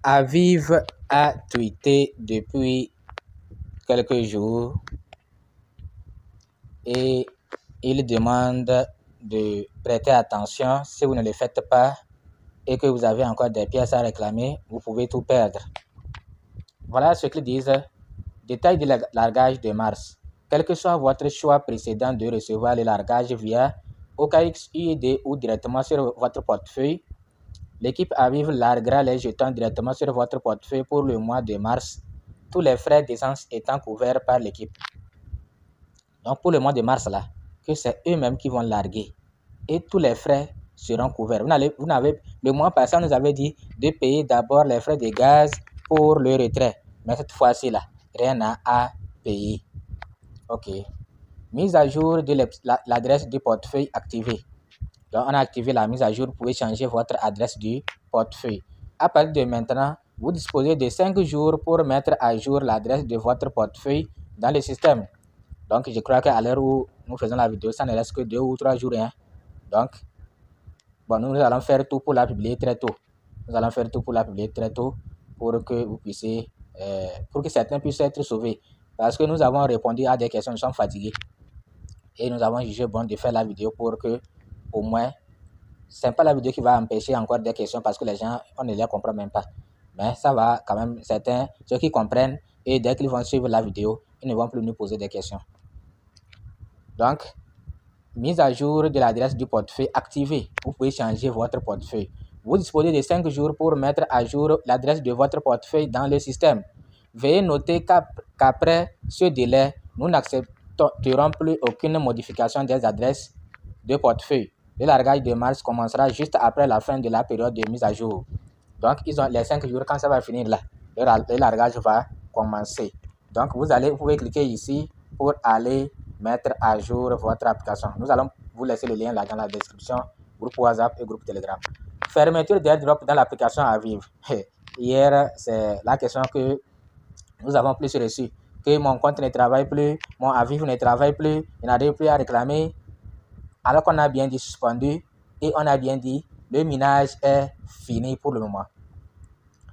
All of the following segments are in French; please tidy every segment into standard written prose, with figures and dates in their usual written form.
Aviv a tweeté depuis quelques jours et il demande de prêter attention. Si vous ne le faites pas et que vous avez encore des pièces à réclamer, vous pouvez tout perdre. Voilà ce qu'ils disent. Détail du largage de mars. Quel que soit votre choix précédent de recevoir le largage via OKX, UED ou directement sur votre portefeuille, l'équipe Aviv larguera les jetons directement sur votre portefeuille pour le mois de mars, tous les frais d'essence étant couverts par l'équipe. Donc pour le mois de mars là, que c'est eux-mêmes qui vont larguer et tous les frais seront couverts. Le mois passé, on nous avait dit de payer d'abord les frais de gaz pour le retrait. Mais cette fois-ci là, rien à payer. OK. Mise à jour de l'adresse du portefeuille activée. Donc, on a activé la mise à jour. Vous pouvez changer votre adresse du portefeuille. À partir de maintenant, vous disposez de 5 jours pour mettre à jour l'adresse de votre portefeuille dans le système. Donc, je crois qu'à l'heure où nous faisons la vidéo, ça ne reste que 2 ou 3 jours. Hein. Donc, bon, nous allons faire tout pour la publier très tôt. Pour que vous puissiez, pour que certains puissent être sauvés. Parce que nous avons répondu à des questions, nous sommes fatigués. Et nous avons jugé bon de faire la vidéo pour que, au moins, ce n'est pas la vidéo qui va empêcher encore des questions parce que les gens, on ne les comprend même pas. Mais ça va quand même, certains, ceux qui comprennent, et dès qu'ils vont suivre la vidéo, ils ne vont plus nous poser des questions. Donc, mise à jour de l'adresse du portefeuille activée. Vous pouvez changer votre portefeuille. Vous disposez de 5 jours pour mettre à jour l'adresse de votre portefeuille dans le système. Veuillez noter qu'après ce délai, nous n'accepterons plus aucune modification des adresses de portefeuille. Le largage de mars commencera juste après la fin de la période de mise à jour. Donc, ils ont les 5 jours, quand ça va finir là, le largage va commencer. Donc, vous pouvez cliquer ici pour aller mettre à jour votre application. Nous allons vous laisser le lien là dans la description, groupe WhatsApp et groupe Telegram. Fermeture d'airdrop dans l'application Aviv. Hier, c'est la question que nous avons plus reçue. Que mon compte ne travaille plus, mon Aviv ne travaille plus, il n'arrive plus à réclamer. Alors qu'on a bien dit suspendu et on a bien dit le minage est fini pour le moment.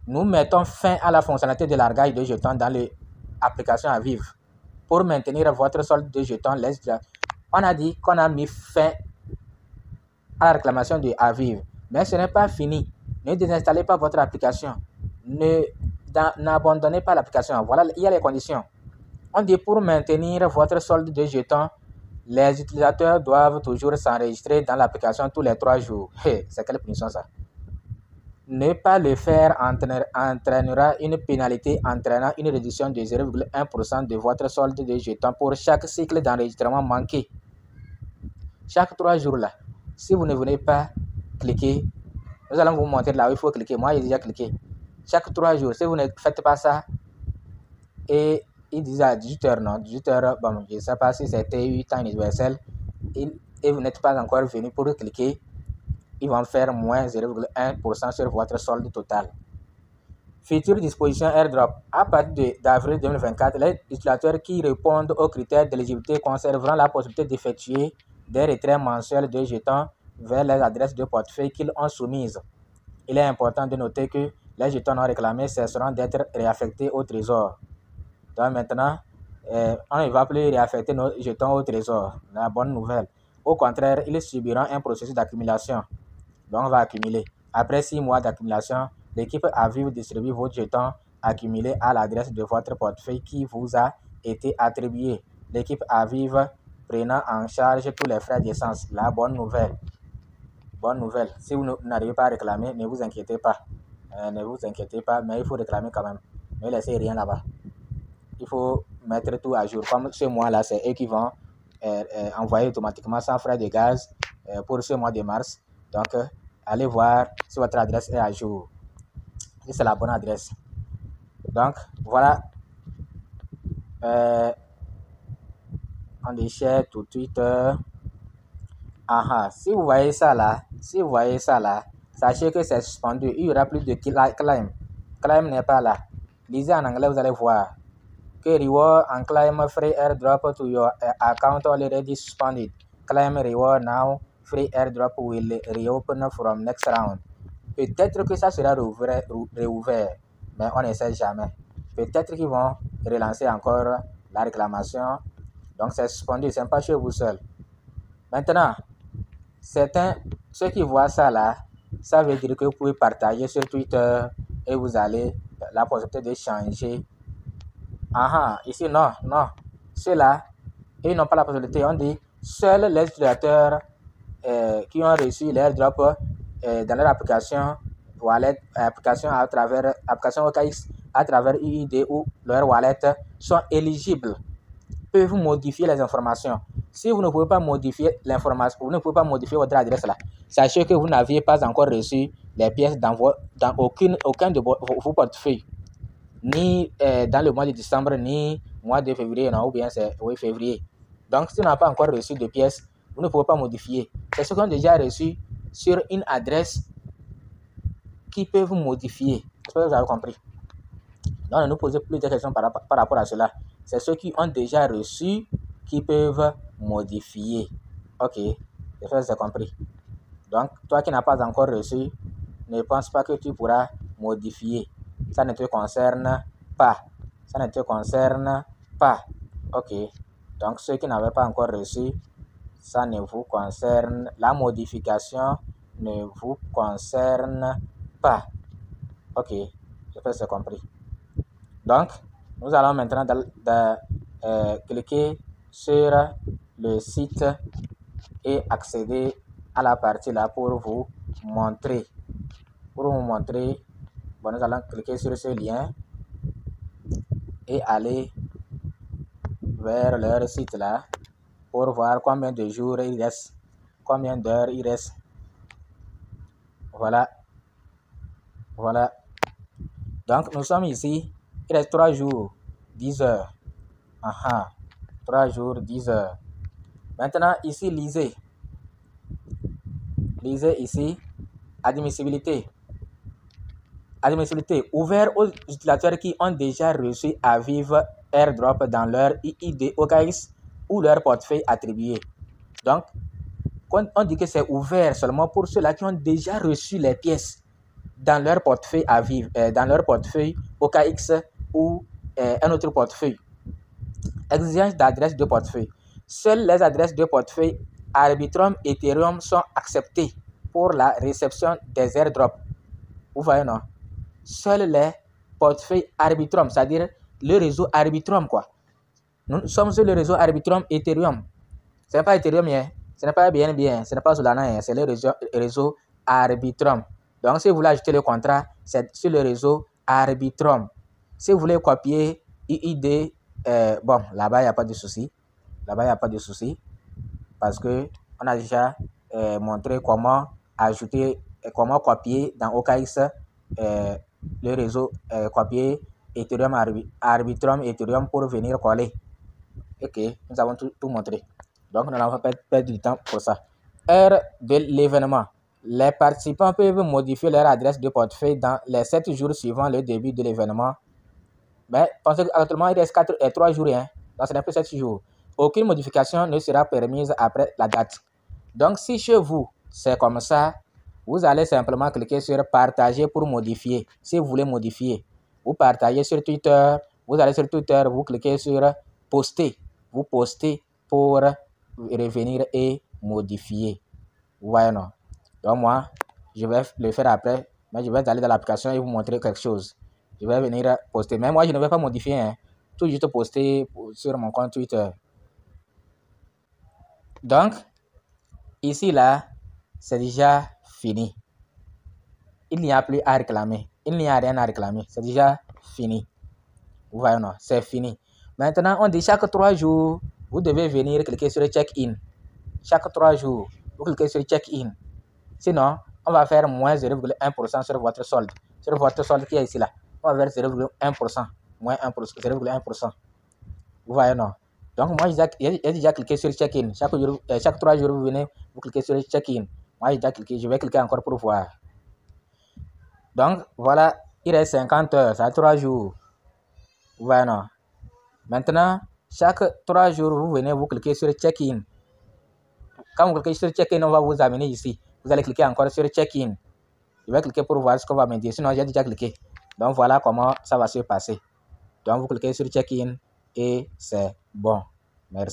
Nous mettons fin à la fonctionnalité de largage de jetons dans l'application Aviv. Pour maintenir votre solde de jetons, on a dit qu'on a mis fin à la réclamation de Aviv. Mais ce n'est pas fini. Ne désinstallez pas votre application. N'abandonnez pas l'application. Voilà, il y a les conditions. On dit pour maintenir votre solde de jetons, les utilisateurs doivent toujours s'enregistrer dans l'application tous les 3 jours. C'est quelle punition ça? Ne pas le faire entraînera une pénalité entraînant une réduction de 0,1% de votre solde de jetons pour chaque cycle d'enregistrement manqué. Chaque 3 jours là, si vous ne venez pas cliquer, nous allons vous montrer là où il faut cliquer. Moi, j'ai déjà cliqué. Chaque 3 jours, si vous ne faites pas ça, et ils disent à 18h, non, 18h, bon, je ne sais pas si c'était 8 ans universel, et vous n'êtes pas encore venu pour cliquer, ils vont faire moins 0,1% sur votre solde total. Future disposition airdrop. À partir d'avril 2024, les utilisateurs qui répondent aux critères d'éligibilité conserveront la possibilité d'effectuer des retraits mensuels de jetons vers les adresses de portefeuille qu'ils ont soumises. Il est important de noter que les jetons non réclamés cesseront d'être réaffectés au trésor. Donc maintenant, on ne va plus réaffecter nos jetons au trésor. La bonne nouvelle. Au contraire, ils subiront un processus d'accumulation. Donc on va accumuler. Après 6 mois d'accumulation, l'équipe Aviv distribue vos jetons accumulés à l'adresse de votre portefeuille qui vous a été attribué. L'équipe Aviv prenant en charge tous les frais d'essence. La bonne nouvelle. Bonne nouvelle. Si vous n'arrivez pas à réclamer, ne vous inquiétez pas. Mais il faut réclamer quand même. Ne laissez rien là-bas. Il faut mettre tout à jour. Comme ce mois-là, c'est eux qui vont envoyer automatiquement sans frais de gaz pour ce mois de mars. Donc, allez voir si votre adresse est à jour. Si c'est la bonne adresse. Donc, voilà. On déchire tout de suite. Si vous voyez ça là, sachez que c'est suspendu. Il n'y aura plus de claim. Claim n'est pas là. Lisez en anglais, vous allez voir que reward and claim free airdrop to your account already suspended. Claim reward now. Free airdrop will reopen from next round. Peut-être que ça sera réouvert, mais on ne sait jamais. Peut-être qu'ils vont relancer encore la réclamation. Donc c'est suspendu, c'est pas chez vous seul. Maintenant, ceux qui voient ça là, ça veut dire que vous pouvez partager sur Twitter et vous allez la possibilité de changer. Ici non. Ceux-là, ils n'ont pas la possibilité. On dit seuls les utilisateurs qui ont reçu l'airdrop dans leur application wallet, application OKX à travers UID ou leur wallet sont éligibles, peuvent modifier les informations. Si vous ne pouvez pas modifier l'information, vous ne pouvez pas modifier votre adresse là, sachez que vous n'aviez pas encore reçu les pièces dans aucun de vos portefeuilles, ni dans le mois de décembre, ni mois de février, non, ou bien c'est février. Donc, si vous n'avez pas encore reçu de pièces, vous ne pouvez pas modifier. C'est ceux qui ont déjà reçu sur une adresse qui peuvent modifier. J'espère que vous avez compris. Donc, ne nous posez plus de questions par rapport à cela. C'est ceux qui ont déjà reçu qui peuvent modifier. Ok, j'espère que vous avez compris. Donc, toi qui n'as pas encore reçu, ne pense pas que tu pourras modifier. Ça ne te concerne pas. Ça ne te concerne pas. Ok. Donc, ceux qui n'avaient pas encore reçu, ça ne vous concerne. La modification ne vous concerne pas. Ok. J'espère que c'est compris. Donc, nous allons maintenant cliquer sur le site et accéder à la partie là pour vous montrer. Bon, nous allons cliquer sur ce lien et aller vers leur site là pour voir combien de jours il reste, combien d'heures il reste. Voilà. Donc, nous sommes ici. Il reste 3 jours, 10 heures. 3 jours, 10 heures. Maintenant, ici, lisez. Lisez ici, admissibilité. Admissibilité, ouvert aux utilisateurs qui ont déjà reçu à vivre airdrop dans leur UID OKX ou leur portefeuille attribué. Donc, on dit que c'est ouvert seulement pour ceux-là qui ont déjà reçu les pièces dans leur portefeuille à vivre, dans leur portefeuille OKX ou un autre portefeuille. Exigence d'adresse de portefeuille. Seules les adresses de portefeuille Arbitrum et Ethereum sont acceptées pour la réception des airdrops. Vous voyez, non? Seuls les portefeuilles Arbitrum, c'est-à-dire le réseau Arbitrum, quoi. Nous sommes sur le réseau Arbitrum Ethereum. Ce n'est pas Ethereum, ce n'est pas bien, ce n'est pas Solana, c'est le réseau Arbitrum. Donc, si vous voulez ajouter le contrat, c'est sur le réseau Arbitrum. Si vous voulez copier UID, bon, là-bas, il n'y a pas de souci. Parce que on a déjà montré comment ajouter, comment copier dans OKX le réseau, copier Ethereum, Arbitrum, Ethereum pour venir coller. Ok, nous avons tout montré. Donc, nous n'avons pas perdu du temps pour ça. Heure de l'événement. Les participants peuvent modifier leur adresse de portefeuille dans les 7 jours suivant le début de l'événement. Mais pensez qu'actuellement, il reste 3 jours. Donc, ce n'est plus 7 jours. Aucune modification ne sera permise après la date. Donc, si chez vous, c'est comme ça, vous allez simplement cliquer sur partager pour modifier. Si vous voulez modifier, vous partagez sur Twitter. Vous allez sur Twitter, vous cliquez sur poster. Vous postez pour revenir et modifier. Vous voyez, non? Donc, moi, je vais le faire après. Mais je vais aller dans l'application et vous montrer quelque chose. Je vais venir poster. Mais moi, je ne vais pas modifier. Tout juste poster sur mon compte Twitter. Donc, ici, là, c'est déjà fini. Il n'y a plus à réclamer. Il n'y a rien à réclamer. C'est déjà fini. Vous voyez, non? C'est fini. Maintenant, on dit chaque 3 jours, vous devez venir cliquer sur check-in. Chaque 3 jours, vous cliquez sur check-in. Sinon, on va faire moins 0,1% sur votre solde. Sur votre solde qui est ici, là. On va faire 0,1%. Moins 0,1%. Vous voyez, non? Donc, moi, j'ai déjà cliqué sur check-in. Chaque 3 jours, vous venez, vous cliquez sur check-in. Moi, j'ai déjà cliqué. Je vais cliquer encore pour voir. Donc, voilà, il reste 50 heures. Ça a 3 jours. Vous voyez, non? Maintenant, chaque 3 jours, vous venez, vous cliquez sur check-in. Quand vous cliquez sur check-in, on va vous amener ici. Vous allez cliquer encore sur check-in. Je vais cliquer pour voir ce qu'on va me dire. Sinon, j'ai déjà cliqué. Donc, voilà comment ça va se passer. Donc, vous cliquez sur check-in et c'est bon. Merci.